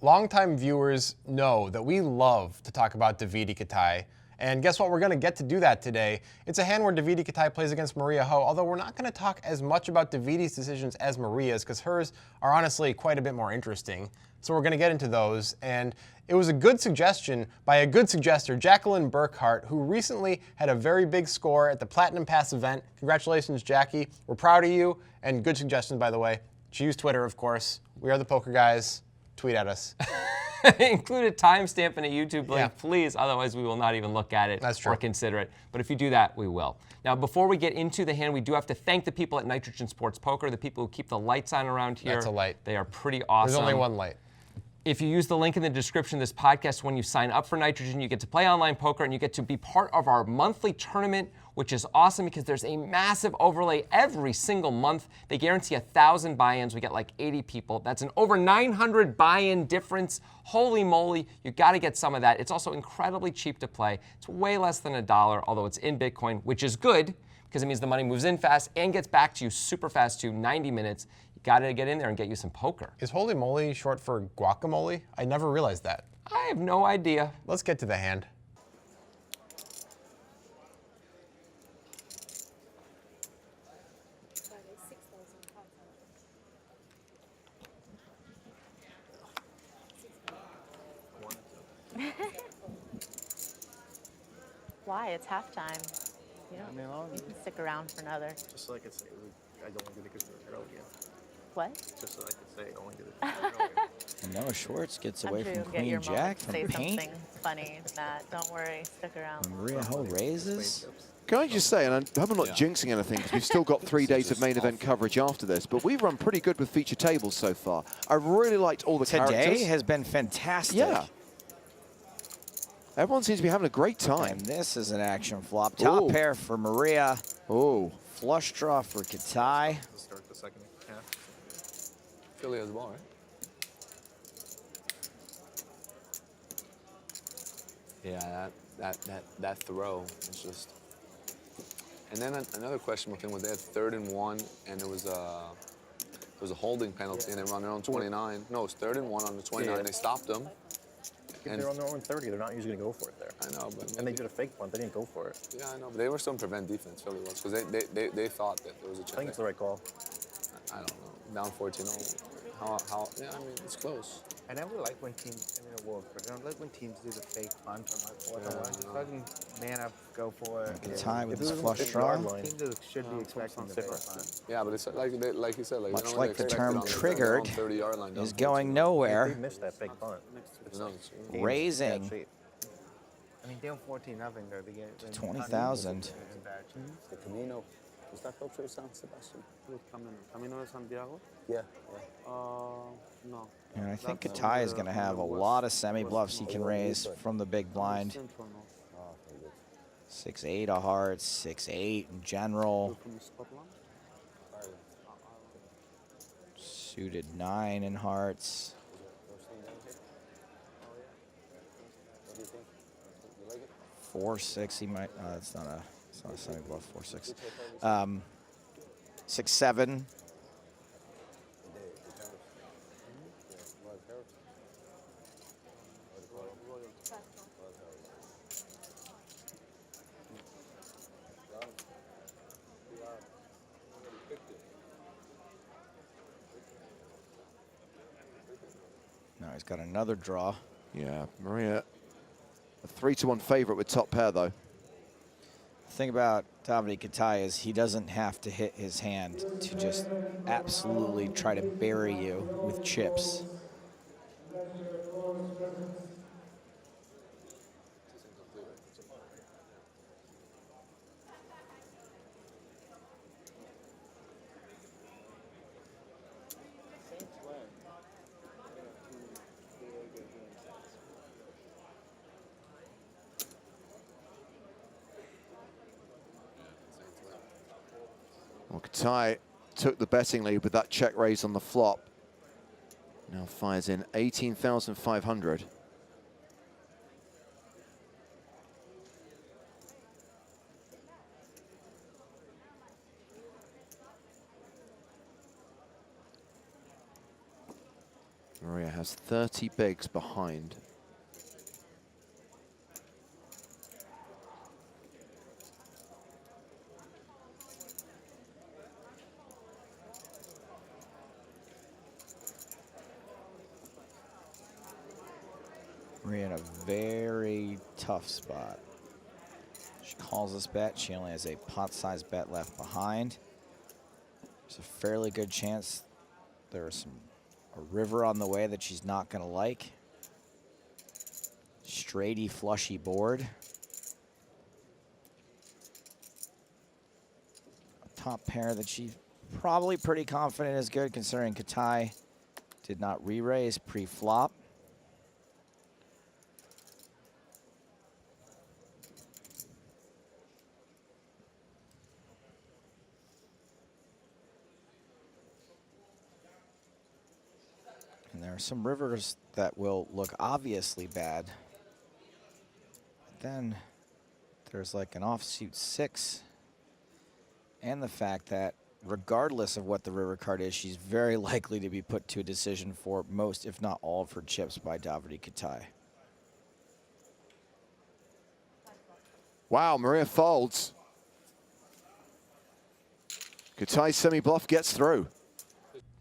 Longtime viewers know that we love to talk about Davidi Kitai. And guess what? We're going to get to do that today. It's a hand where Davidi Kitai plays against Maria Ho, although we're not going to talk as much about Davidi's decisions as Maria's, because hers are honestly quite a bit more interesting. So we're going to get into those. And it was a good suggestion by a good suggester, Jacqueline Burkhart, who recently had a very big score at the Platinum Pass event. Congratulations, Jackie. We're proud of you. And good suggestions, by the way. She used Twitter, of course. We are the Poker Guys. Tweet at us. Include a timestamp and a YouTube link, please. Otherwise, we will not even look at it or consider it. But if you do that, we will. Now, before we get into the hand, we do have to thank the people at Nitrogen Sports Poker, the people who keep the lights on around here. That's a light. They are pretty awesome. There's only one light. If you use the link in the description of this podcast, when you sign up for Nitrogen, you get to play online poker and you get to be part of our monthly tournament, which is awesome because there's a massive overlay every single month. They guarantee 1,000 buy-ins. We get like 80 people. That's an over 900 buy-in difference. Holy moly, you got to get some of that. It's also incredibly cheap to play. It's way less than $1, although it's in Bitcoin, which is good because it means the money moves in fast and gets back to you super fast too, 90 minutes. Got to get in there and get you some poker. Is holy moly short for guacamole? I never realized that. I have no idea. Let's get to the hand. Why? It's halftime. You can stick around for another. Just so I could say, I don't want to get the early game. What? Just so I could say, I don't want to get the early. Noah Schwartz gets I'm away sure from you'll get your Queen moment Jack to from say paint. something funny, Matt. Don't worry. Stick around. Maria Ho raises. Can I just say, and I hope I'm not jinxing anything, because we've still got 3 days of main event coverage after this, but we've run pretty good with feature tables so far. I really liked all the characters. Today has been fantastic. Yeah. Everyone seems to be having a great time. And this is an action flop. Top pair for Maria. Oh. Flush draw for Kitai. Let's start the second half. Philly has the ball, right? Yeah, that throw is just. And then another questionable thing was they had 3rd and 1, and there was a holding penalty, and they were on their own 29. No, it's 3rd and 1 on the 29. Yeah. They stopped them. If they're on their own 30, they're not usually going to go for it there. I know, but and they did a fake punt. They didn't go for it. Yeah, I know, but they were still in prevent defense. Philly was because they thought that there was a chance. I think it's the right call. I don't know. Down 14-0. How? Yeah, I mean it's close. I never like when teams, I mean it works, but I don't like when teams do the fake punt on like 4th and 1. Just fucking man up, go for it. Kitai with his it was flush on the draw. yard Should be expecting the fake punt. Yeah, but it's like you said, like Much you don't like the expect term it on triggered 30-yard line, is down going 14. nowhere. They missed that fake punt. Raising. I mean, down 14-0, they're the game. 20,000. The Camino. Is that culture San Sebastian? Camino de Santiago? Yeah. No. And I think Kitai is going to have a lot of semi-bluffs he can raise from the big blind. 6-8 of hearts, 6-8 in general. Suited 9 in hearts. What do you think? You like it? 4-6, he might, it's not a semi-bluff, 4-6. 6-7. Now he's got another draw. Yeah, Maria, a 3-1 favorite with top pair, though. The thing about Davidi Kitai is he doesn't have to hit his hand to just absolutely try to bury you with chips. Well, Kitai took the betting lead with that check raise on the flop. Now fires in 18,500. Maria has 30 bigs behind. Maria in a very tough spot. She calls this bet. She only has a pot-sized bet left behind. There's a fairly good chance there's a river on the way that she's not going to like. Straighty, flushy board. A top pair that she's probably pretty confident is good, considering Kitai did not re-raise pre-flop. And there are some rivers that will look obviously bad. But then there's like an offsuit 6. And the fact that regardless of what the river card is, she's very likely to be put to a decision for most, if not all, of her chips by Davidi Kitai. Wow, Maria folds. Kitai semi-bluff gets through.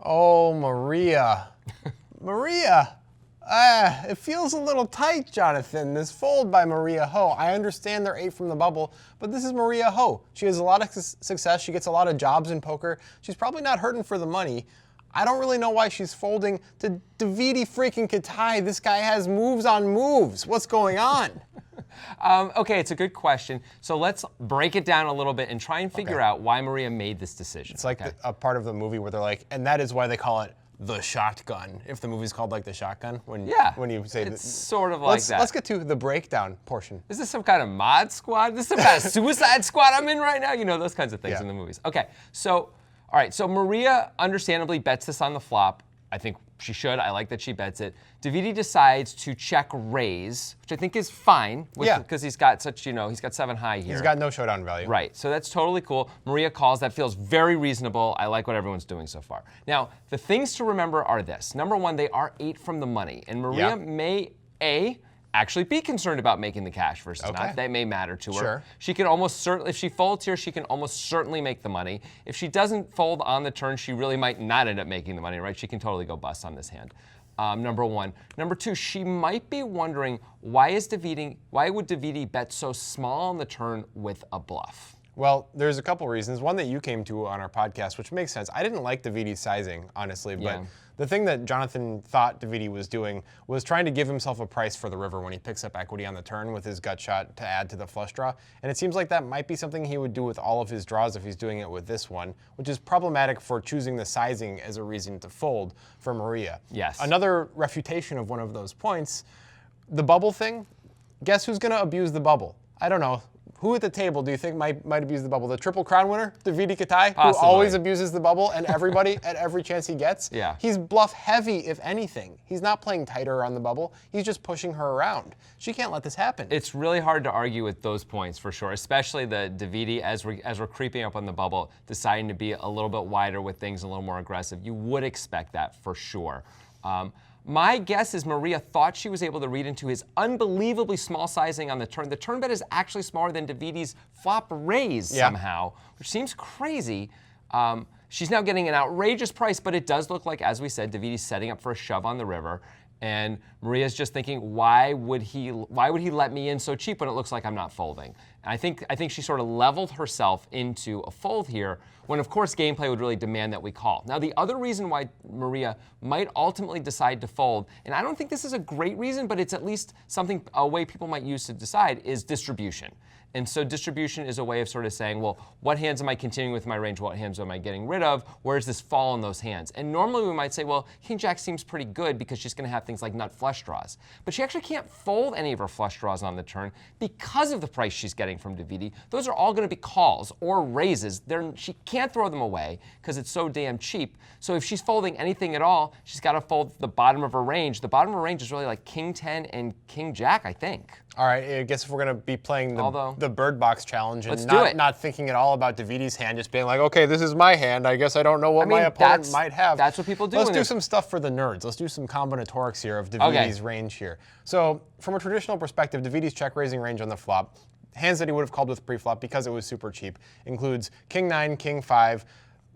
Oh, Maria. Maria. It feels a little tight, Jonathan, this fold by Maria Ho. I understand they're 8 from the bubble, but this is Maria Ho. She has a lot of success. She gets a lot of jobs in poker. She's probably not hurting for the money. I don't really know why she's folding to Davidi freaking Kitai. This guy has moves on moves. What's going on? Okay, it's a good question. So let's break it down a little bit and try and figure out why Maria made this decision. It's like a part of the movie where they're like, and that is why they call it the shotgun. If the movie's called like the shotgun, when you say it's sort of like that. Let's get to the breakdown portion. Is this some kind of mod squad? This is some kind of suicide squad I'm in right now? You know, those kinds of things in the movies. Okay, so, all right, so Maria understandably bets this on the flop. I think she should. I like that she bets it. Davidi decides to check raise, which I think is fine because he's got such, he's got 7 high here. He's got no showdown value. Right, so that's totally cool. Maria calls. That feels very reasonable. I like what everyone's doing so far. Now, the things to remember are this. Number one, they are 8 from the money, and Maria may, actually be concerned about making the cash versus not. That may matter to her. Sure. She can almost certainly, if she folds here, she can almost certainly make the money. If she doesn't fold on the turn, she really might not end up making the money, right? She can totally go bust on this hand. Number one. Number two, she might be wondering why would Davidi bet so small on the turn with a bluff? Well, there's a couple reasons. One that you came to on our podcast, which makes sense. I didn't like Davidi's sizing, honestly, but the thing that Jonathan thought Davidi was doing was trying to give himself a price for the river when he picks up equity on the turn with his gut shot to add to the flush draw. And it seems like that might be something he would do with all of his draws if he's doing it with this one, which is problematic for choosing the sizing as a reason to fold for Maria. Yes. Another refutation of one of those points, the bubble thing, guess who's going to abuse the bubble? I don't know. Who at the table do you think might abuse the bubble? The Triple Crown winner, Davidi Kitai, who always abuses the bubble and everybody at every chance he gets? Yeah. He's bluff heavy, if anything. He's not playing tighter on the bubble. He's just pushing her around. She can't let this happen. It's really hard to argue with those points for sure, especially the Davidi, as we're creeping up on the bubble, deciding to be a little bit wider with things, a little more aggressive. You would expect that for sure. My guess is Maria thought she was able to read into his unbelievably small sizing on the turn. The turn bet is actually smaller than Davidi's flop raise somehow, which seems crazy. She's now getting an outrageous price, but it does look like, as we said, Davidi's setting up for a shove on the river. And Maria's just thinking, why would he let me in so cheap when it looks like I'm not folding? And I think she sort of leveled herself into a fold here, when of course gameplay would really demand that we call. Now the other reason why Maria might ultimately decide to fold, and I don't think this is a great reason, but it's at least a way people might use to decide, is distribution. And so distribution is a way of sort of saying, well, what hands am I continuing with my range? What hands am I getting rid of? Where does this fall in those hands? And normally we might say, well, King Jack seems pretty good because she's going to have things like nut flush draws. But she actually can't fold any of her flush draws on the turn because of the price she's getting betting from Davidi, those are all going to be calls or raises. She can't throw them away because it's so damn cheap. So if she's folding anything at all, she's got to fold the bottom of her range. The bottom of her range is really like King 10 and King Jack, I think. All right, I guess if we're going to be playing the Bird Box Challenge and not thinking at all about Davidi's hand, just being like, okay, this is my hand. I guess I don't know what my opponent might have. That's what people do. Let's do some stuff for the nerds. Let's do some combinatorics here of Davidi's range here. So from a traditional perspective, Davidi's check raising range on the flop, hands that he would have called with pre-flop because it was super cheap, includes King 9, King 5,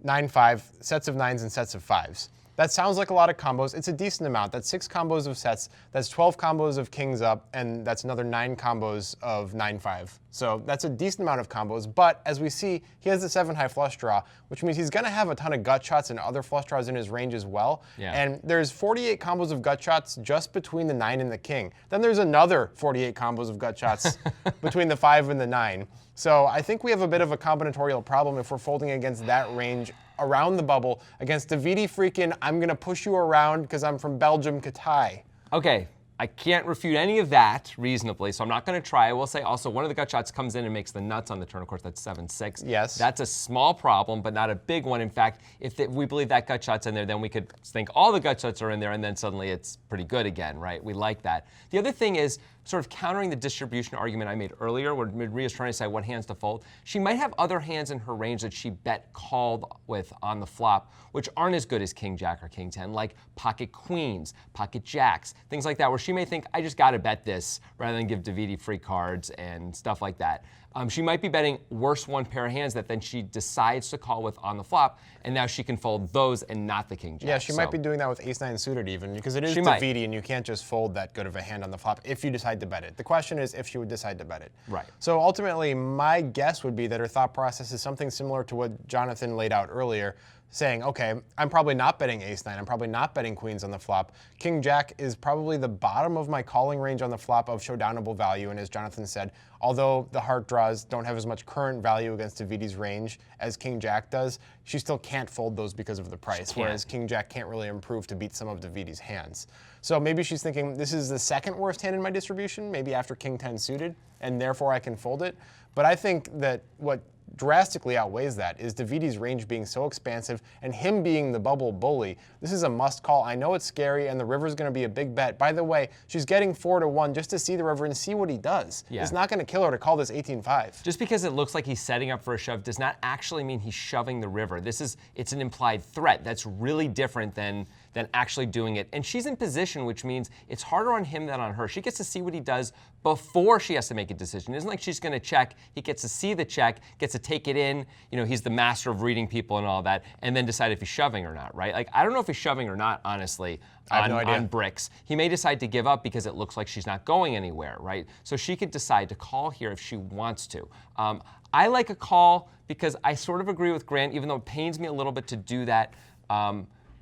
9-5, sets of 9s and sets of 5s. That sounds like a lot of combos. It's a decent amount. That's 6 combos of sets. That's 12 combos of kings up, and that's another 9 combos of 9-5. So that's a decent amount of combos. But as we see, he has the 7 high flush draw, which means he's going to have a ton of gut shots and other flush draws in his range as well. Yeah. And there's 48 combos of gut shots just between the 9 and the king. Then there's another 48 combos of gut shots between the 5 and the 9. So I think we have a bit of a combinatorial problem if we're folding against that range around the bubble against Davidi freaking I'm going to push you around because I'm from Belgium, Kitai. Okay, I can't refute any of that reasonably, so I'm not going to try. I will say also one of the gut shots comes in and makes the nuts on the turn. Of course, that's 7-6. Yes. That's a small problem, but not a big one. In fact, if we believe that gut shot's in there, then we could think all the gut shots are in there, and then suddenly it's pretty good again, right? We like that. The other thing is sort of countering the distribution argument I made earlier where Maria's trying to decide what hands to fold. She might have other hands in her range that she bet called with on the flop, which aren't as good as King Jack or King 10, like pocket queens, pocket jacks, things like that, where she may think, I just got to bet this rather than give Davidi free cards and stuff like that. She might be betting worse one pair of hands that then she decides to call with on the flop, and now she can fold those and not the King Jack. Yeah, she might be doing that with Ace-9 suited even, because it is Davidi and you can't just fold that good of a hand on the flop if you decide to bet it. The question is if she would decide to bet it. Right. So ultimately, my guess would be that her thought process is something similar to what Jonathan laid out earlier, saying, okay, I'm probably not betting Ace-9, I'm probably not betting queens on the flop. King Jack is probably the bottom of my calling range on the flop of showdownable value, and as Jonathan said, although the heart draws don't have as much current value against Davidi's range as King Jack does, she still can't fold those because of the price, whereas King Jack can't really improve to beat some of Davidi's hands. So maybe she's thinking, this is the second worst hand in my distribution, maybe after King 10 suited, and therefore I can fold it. But I think that what drastically outweighs that is Davidi's range being so expansive and him being the bubble bully. This is a must call. I know it's scary and the river's going to be a big bet. By the way, she's getting 4-1 just to see the river and see what he does. Yeah. It's not going to kill her to call this 18-5. Just because it looks like he's setting up for a shove does not actually mean he's shoving the river. It's an implied threat. That's really different than actually doing it. And she's in position, which means it's harder on him than on her. She gets to see what he does before she has to make a decision. It isn't like she's going to check. He gets to see the check, gets to take it in. You know, he's the master of reading people and all that, and then decide if he's shoving or not, right? Like, I don't know if he's shoving or not, honestly, I have no idea. On bricks. He may decide to give up because it looks like she's not going anywhere, right? So she could decide to call here if she wants to. I like a call because I sort of agree with Grant, even though it pains me a little bit to do that.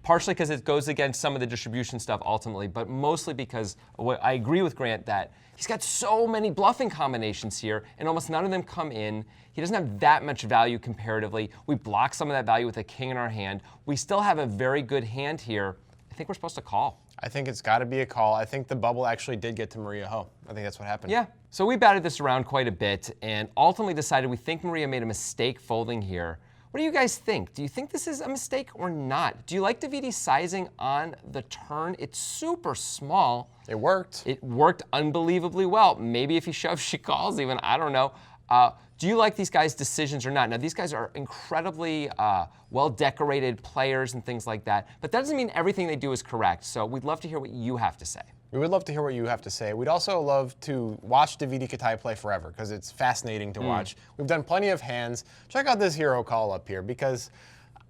Partially because it goes against some of the distribution stuff ultimately, but mostly because I agree with Grant that he's got so many bluffing combinations here, and almost none of them come in. He doesn't have that much value comparatively. We block some of that value with a king in our hand. We still have a very good hand here. I think we're supposed to call. I think it's got to be a call. I think the bubble actually did get to Maria Ho. I think that's what happened. Yeah. So we batted this around quite a bit and ultimately decided we think Maria made a mistake folding here. What do you guys think? Do you think this is a mistake or not? Do you like Davidi's sizing on the turn? It's super small. It worked. It worked unbelievably well. Maybe if he shoves, she calls even. I don't know. Do you like these guys' decisions or not? Now, these guys are incredibly well-decorated players and things like that, but that doesn't mean everything they do is correct. So we'd love to hear what you have to say. We would love to hear what you have to say. We'd also love to watch Davidi Kitai play forever because it's fascinating to watch. We've done plenty of hands. Check out this hero call up here because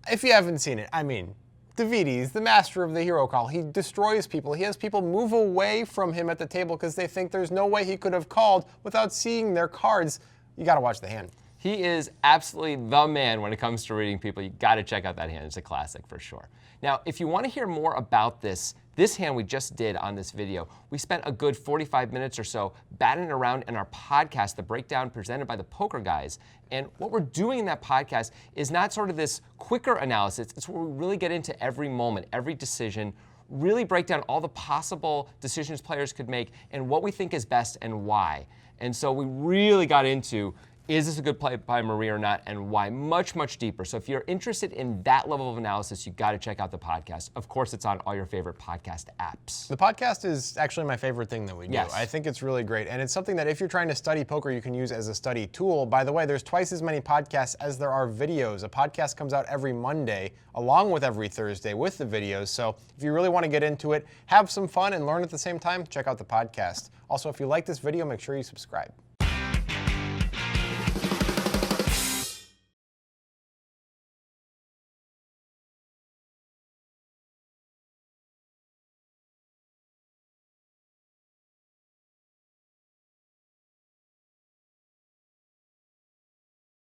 if you haven't seen it, I mean, Davidi's the master of the hero call. He destroys people. He has people move away from him at the table because they think there's no way he could have called without seeing their cards. You got to watch the hand. He is absolutely the man when it comes to reading people. You got to check out that hand. It's a classic for sure. Now, if you want to hear more about this hand we just did on this video, we spent a good 45 minutes or so batting around in our podcast, The Breakdown, presented by the Poker Guys. And what we're doing in that podcast is not sort of this quicker analysis. It's where we really get into every moment, every decision, really break down all the possible decisions players could make and what we think is best and why. And so we really got into, is this a good play by Maria or not, and why, much, much deeper. So if you're interested in that level of analysis, you got to check out the podcast. Of course, it's on all your favorite podcast apps. The podcast is actually my favorite thing that we do. Yes. I think it's really great, and it's something that if you're trying to study poker, you can use as a study tool. By the way, there's twice as many podcasts as there are videos. A podcast comes out every Monday, along with every Thursday with the videos. So if you really want to get into it, have some fun, and learn at the same time, check out the podcast. Also, if you like this video, make sure you subscribe.